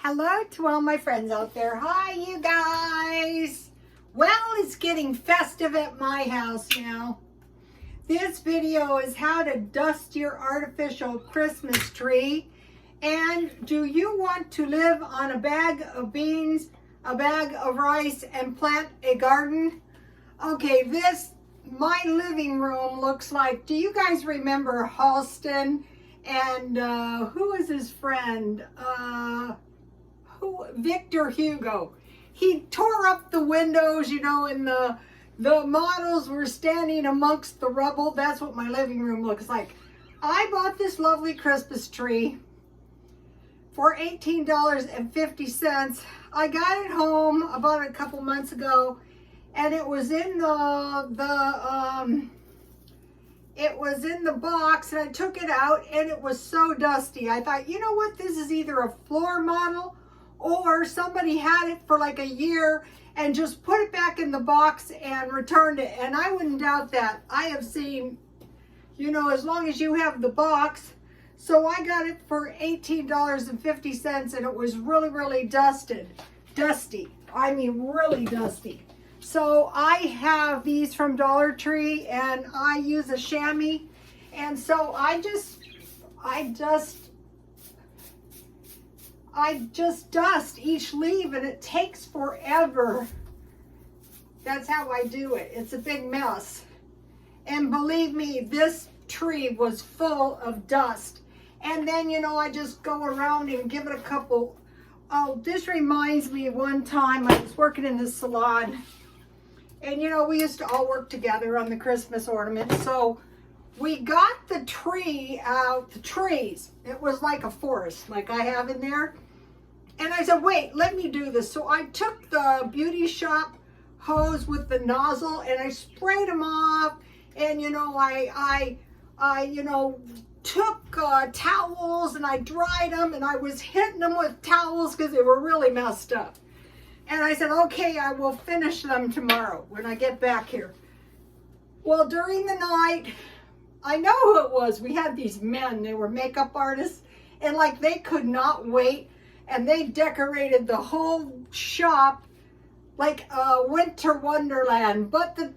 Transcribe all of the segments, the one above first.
Hello to all my friends out there. Hi, you guys. Well, it's getting festive at my house now. This video is how to dust your artificial Christmas tree. And do you want to live on a bag of beans, a bag of rice, and plant a garden? Okay, my living room looks like, do you guys remember Halston? And who was his friend? Victor Hugo. He tore up the windows, and the models were standing amongst the rubble. That's what my living room looks like. I bought this lovely Christmas tree for $18.50. I got it home about a couple months ago, and it was in the box, and I took it out, and it was so dusty. I thought, you know what, this is either a floor model or somebody had it for like a year and just put it back in the box and returned it. And I wouldn't doubt that. I have seen, as long as you have the box. So I got it for $18.50, and it was really, really dusty. I mean, really dusty. So I have these from Dollar Tree, and I use a chamois. And so I just dust each leaf, and it takes forever. That's how I do it. It's a big mess. And believe me, this tree was full of dust. And then, I just go around and give it a couple. Oh, this reminds me one time I was working in the salon. And, we used to all work together on the Christmas ornaments. So we got the tree out, the trees. It was like a forest, like I have in there. And I said, wait, let me do this. So I took the beauty shop hose with the nozzle, and I sprayed them off. And, I took towels, and I dried them, and I was hitting them with towels because they were really messed up. And I said, okay, I will finish them tomorrow when I get back here. Well, during the night, I know who it was. We had these men, they were makeup artists, and they could not wait. And they decorated the whole shop like a winter wonderland. But they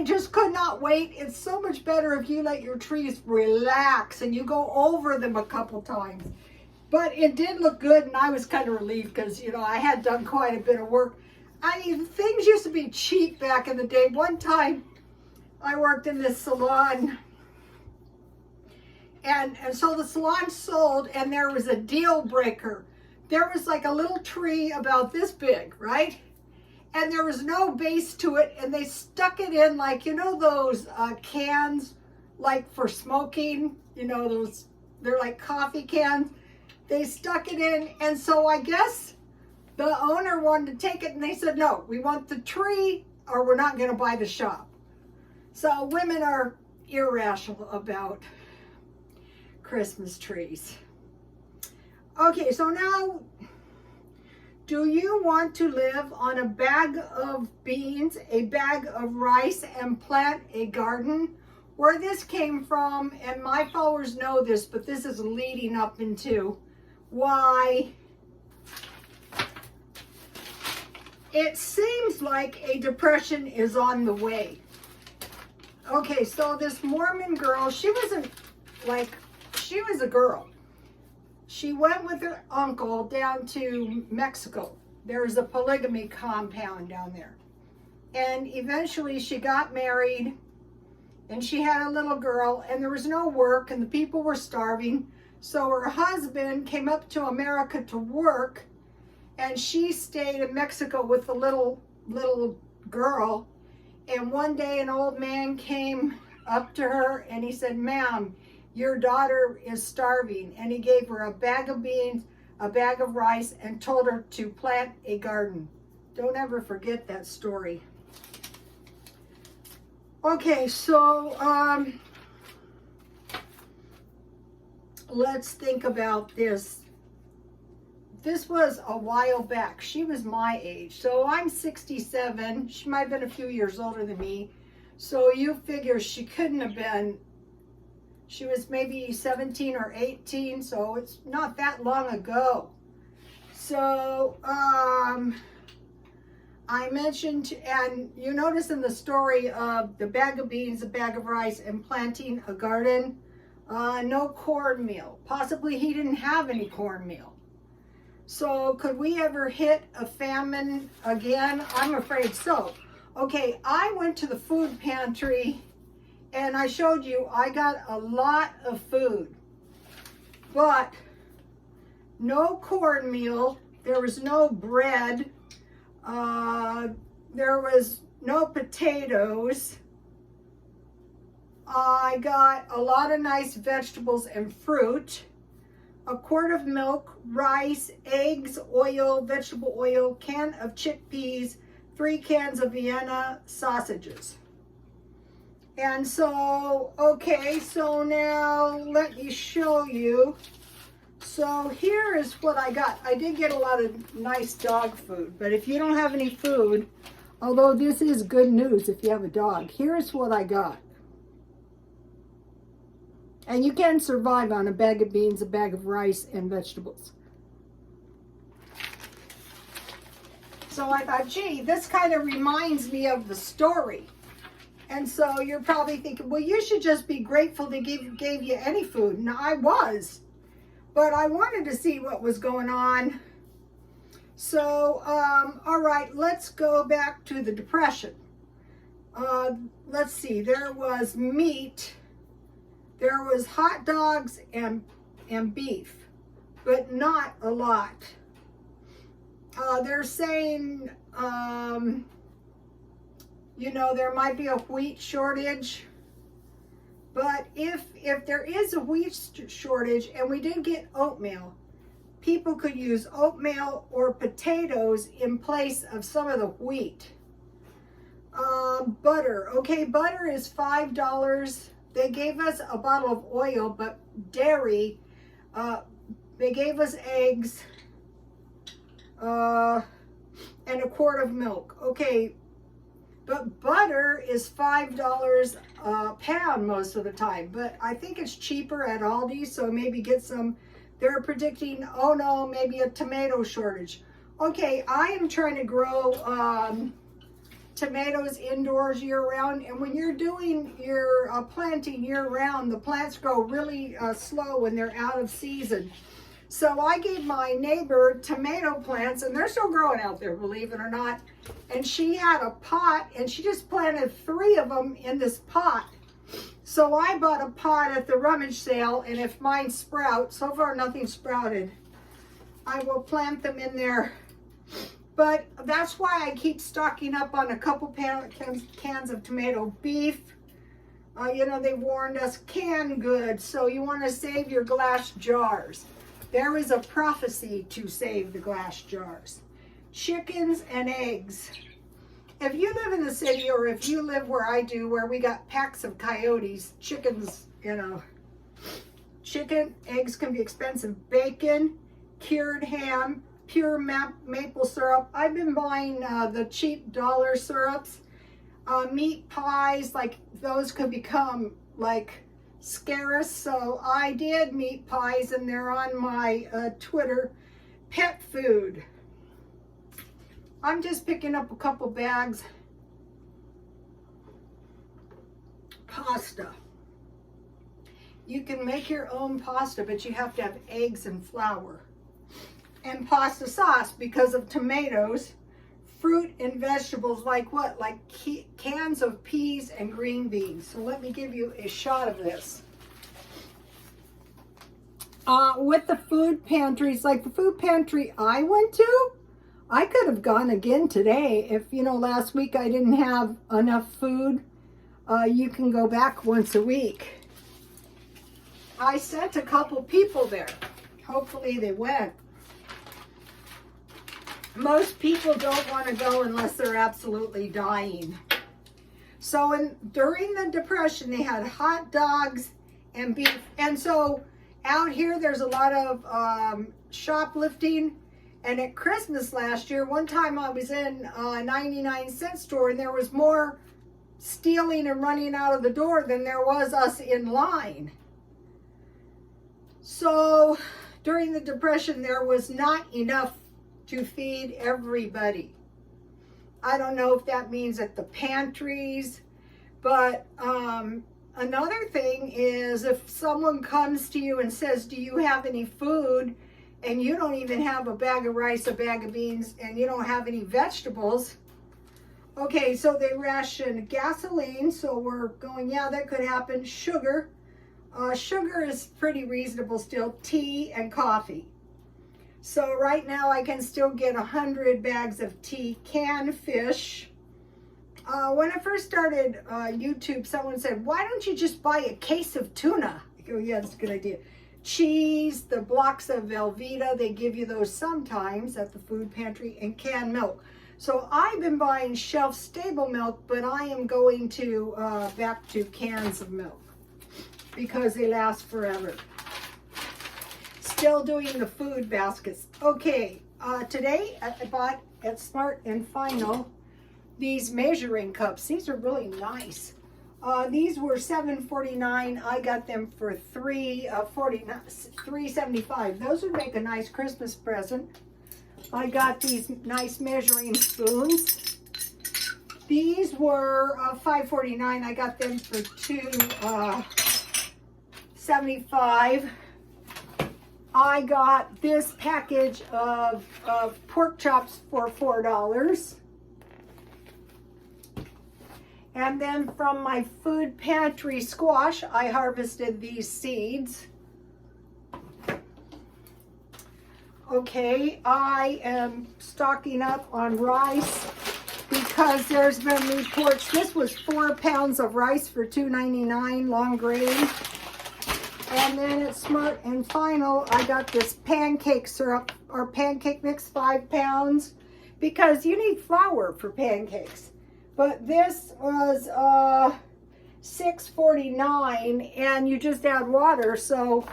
just could not wait. It's so much better if you let your trees relax and you go over them a couple times. But it did look good, and I was kind of relieved because, I had done quite a bit of work. I mean, things used to be cheap back in the day. One time I worked in this salon, and so the salon sold, and there was a deal breaker. There was like a little tree about this big, right? And there was no base to it, and they stuck it in those cans for smoking, they're like coffee cans. They stuck it in, and so I guess the owner wanted to take it, and they said, no, we want the tree or we're not going to buy the shop. So women are irrational about Christmas trees. Okay, so now, do you want to live on a bag of beans, a bag of rice, and plant a garden? Where this came from, and my followers know this, but this is leading up into why it seems like a depression is on the way. Okay, so this Mormon girl, she was a girl. She went with her uncle down to Mexico. There's a polygamy compound down there. And eventually she got married, and she had a little girl, and there was no work, and the people were starving. So her husband came up to America to work, and she stayed in Mexico with the little girl. And one day an old man came up to her, and he said, ma'am, your daughter is starving. And he gave her a bag of beans, a bag of rice, and told her to plant a garden. Don't ever forget that story. Okay, so let's think about this. This was a while back. She was my age. So I'm 67. She might have been a few years older than me. So you figure she couldn't have been She was maybe 17 or 18, so it's not that long ago. So, I mentioned, and you notice in the story of the bag of beans, a bag of rice, and planting a garden, no cornmeal. Possibly he didn't have any cornmeal. So could we ever hit a famine again? I'm afraid so. Okay, I went to the food pantry and I showed you I got a lot of food, but no cornmeal. There was no bread. There was no potatoes. I got a lot of nice vegetables and fruit, a quart of milk, rice, eggs, oil, vegetable oil, can of chickpeas, 3 cans of Vienna sausages. And so, okay, so now let me show you. So here is what I got. I did get a lot of nice dog food, but if you don't have any food, although this is good news if you have a dog, here's what I got. And you can survive on a bag of beans, a bag of rice, and vegetables. So I thought, gee, this kind of reminds me of the story. And so you're probably thinking, well, you should just be grateful they gave you any food. And I was. But I wanted to see what was going on. So, all right, let's go back to the Depression. Let's see, there was meat, there was hot dogs and beef, but not a lot. They're saying, you know, there might be a wheat shortage. But if there is a wheat shortage and we did get oatmeal, people could use oatmeal or potatoes in place of some of the wheat. Butter. Okay, butter is $5. They gave us a bottle of oil, but dairy, they gave us eggs, and a quart of milk. Okay, but butter is $5 a pound most of the time. But I think it's cheaper at Aldi, so maybe get some. They're predicting, oh no, maybe a tomato shortage. Okay, I am trying to grow tomatoes indoors year-round. And when you're doing your planting year-round, the plants grow really slow when they're out of season. So I gave my neighbor tomato plants, and they're still growing out there, believe it or not. And she had a pot, and she just planted 3 of them in this pot. So I bought a pot at the rummage sale, and if mine sprout, so far nothing sprouted, I will plant them in there. But that's why I keep stocking up on a couple cans of tomato beef. You know, they warned us canned goods, so you want to save your glass jars. There is a prophecy to save the glass jars. Chickens and eggs. If you live in the city, or if you live where I do, where we got packs of coyotes, chickens, you know, chicken, eggs can be expensive. Bacon, cured ham, pure maple syrup. I've been buying the cheap dollar syrups. Meat pies, like those could become like scarce, so I did meat pies, and they're on my Twitter. Pet food. I'm just picking up a couple bags. Pasta. You can make your own pasta, but you have to have eggs and flour. And pasta sauce because of tomatoes, fruit and vegetables, like what? Like cans of peas and green beans. So let me give you a shot of this. With the food pantries, like the food pantry I went to, I could have gone again today. If, you know, last week I didn't have enough food, you can go back once a week. I sent a couple people there. Hopefully they went. Most people don't want to go unless they're absolutely dying. So during the Depression, they had hot dogs and beef. And so out here, there's a lot of shoplifting. And at Christmas last year, one time I was in a 99-cent store, and there was more stealing and running out of the door than there was us in line. So during the Depression, there was not enough to feed everybody. I don't know if that means at the pantries, but another thing is if someone comes to you and says, do you have any food? And you don't even have a bag of rice, a bag of beans, and you don't have any vegetables. Okay, so they ration gasoline, so we're going, yeah, that could happen. Sugar. Sugar is pretty reasonable still. Tea and coffee. So right now I can still get 100 bags of tea. Canned fish. When I first started YouTube, someone said, why don't you just buy a case of tuna? I go, yeah, that's a good idea. Cheese, the blocks of Velveeta, they give you those sometimes at the food pantry, and canned milk. So I've been buying shelf-stable milk, but I am going to back to cans of milk because they last forever. Still doing the food baskets. Okay, today I bought at Smart and Final these measuring cups. These are really nice. These were $7.49. I got them for $3.75. Those would make a nice Christmas present. I got these nice measuring spoons. These were $5.49. I got them for $2.75. I got this package of pork chops for $4. And then from my food pantry squash, I harvested these seeds. Okay, I am stocking up on rice because there's been reports. This was 4 pounds of rice for $2.99, long grain. And then at Smart and Final, I got this pancake syrup or pancake mix, 5 pounds, because you need flour for pancakes. But this was $6.49, and you just add water. So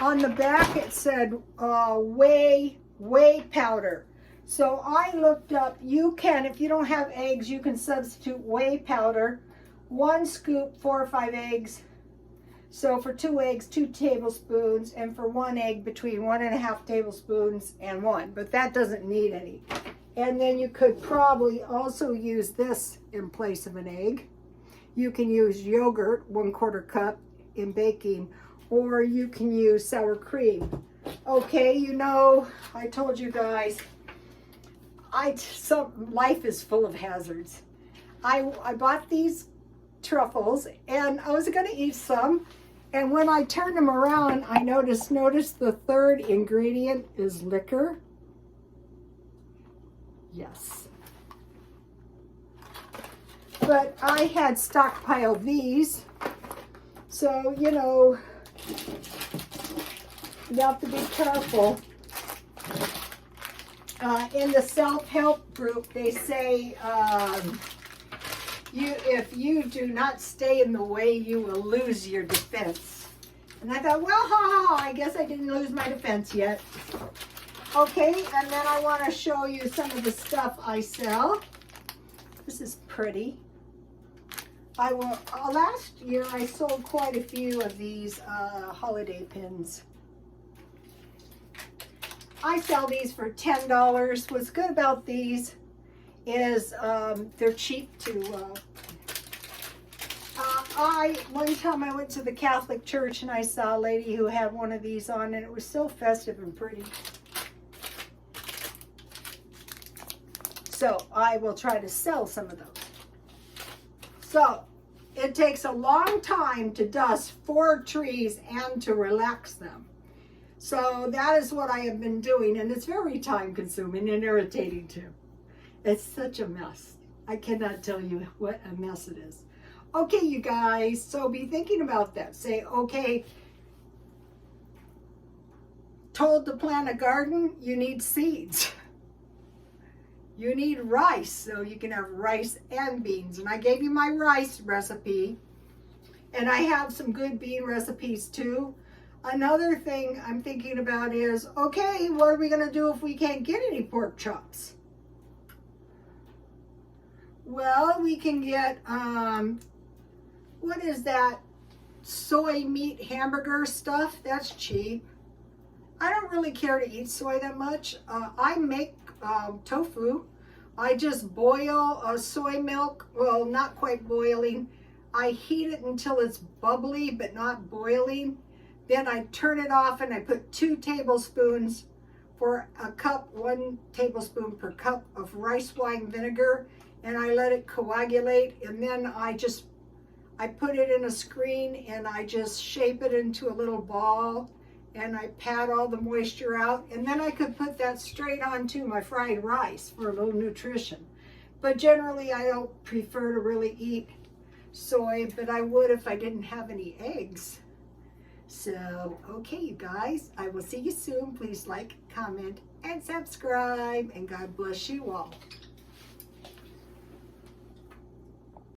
on the back it said whey powder. So I looked up, you can, if you don't have eggs, you can substitute whey powder. 1 scoop, 4 or 5 eggs. So for 2 eggs, 2 tablespoons, and for 1 egg, between 1.5 tablespoons and 1. But that doesn't need any. And then you could probably also use this in place of an egg. You can use yogurt, 1/4 cup in baking, or you can use sour cream. Okay, you know, I told you guys, life is full of hazards. I bought these truffles, and I was gonna eat some, and when I turned them around, I noticed the third ingredient is liquor. Yes. But I had stockpiled these, so, you know, you have to be careful. In the self-help group, they say, if you do not stay in the way, you will lose your defense. And I thought, well, I guess I didn't lose my defense yet. Okay, and then I want to show you some of the stuff I sell. This is pretty. Last year I sold quite a few of these holiday pins. I sell these for $10. What's good about these is they're cheap to one time I went to the Catholic Church and I saw a lady who had one of these on, and it was so festive and pretty. So I will try to sell some of those. So it takes a long time to dust 4 trees and to relax them. So that is what I have been doing, and it's very time consuming and irritating too. It's such a mess. I cannot tell you what a mess it is. Okay, you guys, so be thinking about that. Say, okay, told to plant a garden, you need seeds. You need rice, so you can have rice and beans. And I gave you my rice recipe, and I have some good bean recipes too. Another thing I'm thinking about is, okay, what are we going to do if we can't get any pork chops? Well, we can get, what is that soy meat hamburger stuff. That's cheap. I don't really care to eat soy that much. I make tofu. I just boil soy milk. Well, not quite boiling. I heat it until it's bubbly but not boiling. Then I turn it off and I put 2 tablespoons for a cup, 1 tablespoon per cup of rice wine vinegar, and I let it coagulate, and then I put it in a screen and I just shape it into a little ball, and I pat all the moisture out, and then I could put that straight onto my fried rice for a little nutrition. But generally I don't prefer to really eat soy, but I would if I didn't have any eggs. So, okay, you guys, I will see you soon. Please like, comment, and subscribe, and God bless you all.